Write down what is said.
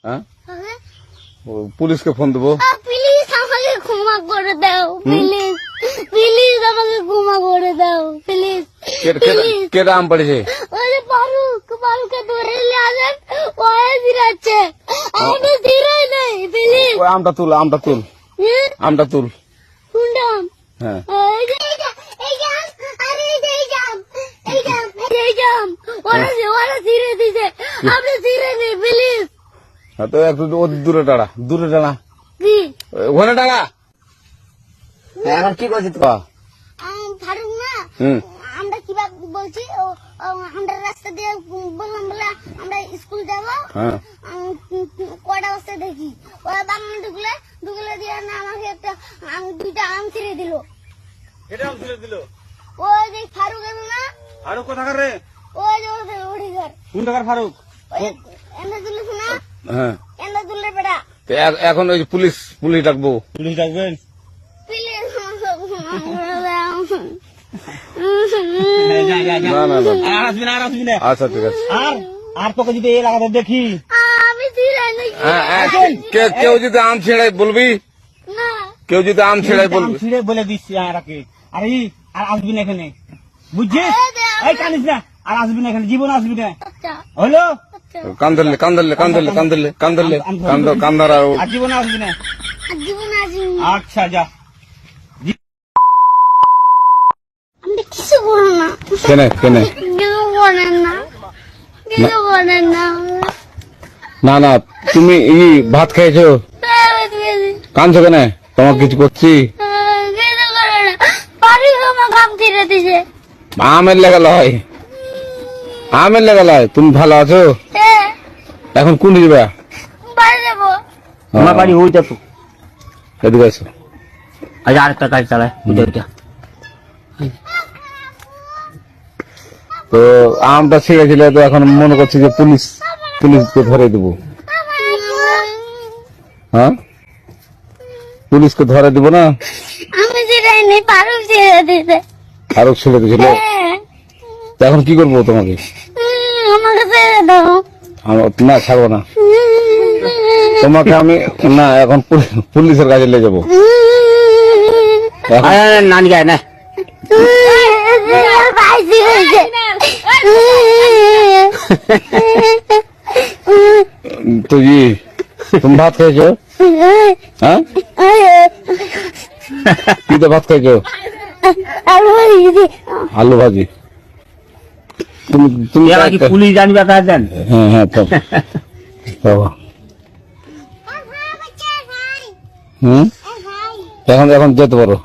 হ্যাঁ পুলিশকে ফোন দেবো। প্লিজ আমাকে ক্ষমা করে দাও, প্লিজ প্লিজ আমাকে ক্ষমা করে দাও, প্লিজ। কেটা আম পড়েছে? ওই যে ফারুককে ধরে নিয়ে আসেন, ওই ফিরাচ্ছে, আমাকে ফিরাই নেই, প্লিজ। ওই আমটা তুল আমটা তুল। কোনটা আম? হ্যাঁ ওরা ছিঁড়ে দিছে, আপনি ছিঁড়ে নেই, প্লিজ। তো একটু দূরে টাড়া কি ওখানে টাড়া। এখন কি করছিস তো? ফারুক না, আমরা কিভাবে বলছি, আমরা রাস্তা দিয়ে বললাম বলে আমরা স্কুল যাবো, কয়টা বস্তা দেখি ওরা বাগানে ঢুকলে দিয়ে না আমাকে একটা দুইটা আম ছিঁড়ে দিল। ওই যে ফারুক এলো না, আরো কোথাকার রে? ওই যে ওঠি ঘর, কোন টাকার ফারুক? এন্দা তুলে শোনা, হ্যাঁ এন্দা তুলে বেড়া। এখন ওই পুলিশ ডাকবো। ডাকবেন? প্লিজ না আসবি না। আচ্ছা ঠিক আছে। আর তোকে যদি এই লাগাতে দেখি, আমি ছিঁড়াই নাকি কেউ যদি আম ছেড়াই বলবি, না, কেউ যদি আম ছেড়াই বলবি। ছিঁড়ে বলে দিচ্ছি আর আসবি না এখানে, বুঝছিস? এই কানিস না, আর আসবি না এখানে, জীবন আসবি না, আচ্ছা হলো? কান্দলে কান্দার আর জীবন আসবি না। জীবন আসিনি, আচ্ছা যা। আমি কিছু বলো না, কেনে কিছু বলেন না, কিছু বলেন না। না তুমি ভাত খেয়েছো? কাঁদছো কেন? তোমাকে কিছু করছি? কিছু করে না, বাড়ি আমার কাম ছিঁড়ে দিছে। আমের লেগাল হয়। তুমি ভালো আছো? এখন কোন যাবে? বাড়ি যাবো। আমার বাড়ি ওইটা তো। এদিকে আসো। আজ আরেকটা কাজ চালায় ওইটা। তো আমটা ছিঁড়েছিল, তো এখন মনে করছি যে পুলিশকে ধরে দেবো। হ্যাঁ পুলিশকে ধরে দিব না? আমি ছিঁড়াইনি, ফারুক ছিঁড়ে দিছে। আরো ছেড়ে দিয়েছিল। তো এখন কি করবো তোমাকে? আমাকে ছেড়ে দাও। না ছাড়বো না তোমাকে আমি। না এখন পুলিশের কাছে নিয়ে যাবো। নানি গায় না, তো তুমি ভাত খেয়েছো? হ্যাঁ কি তো ভাত খেয়েছো? আলু ভাজি। তুমি পুলিশ জানবে তাই দেন। হ্যাঁ এখন যেতে পারো।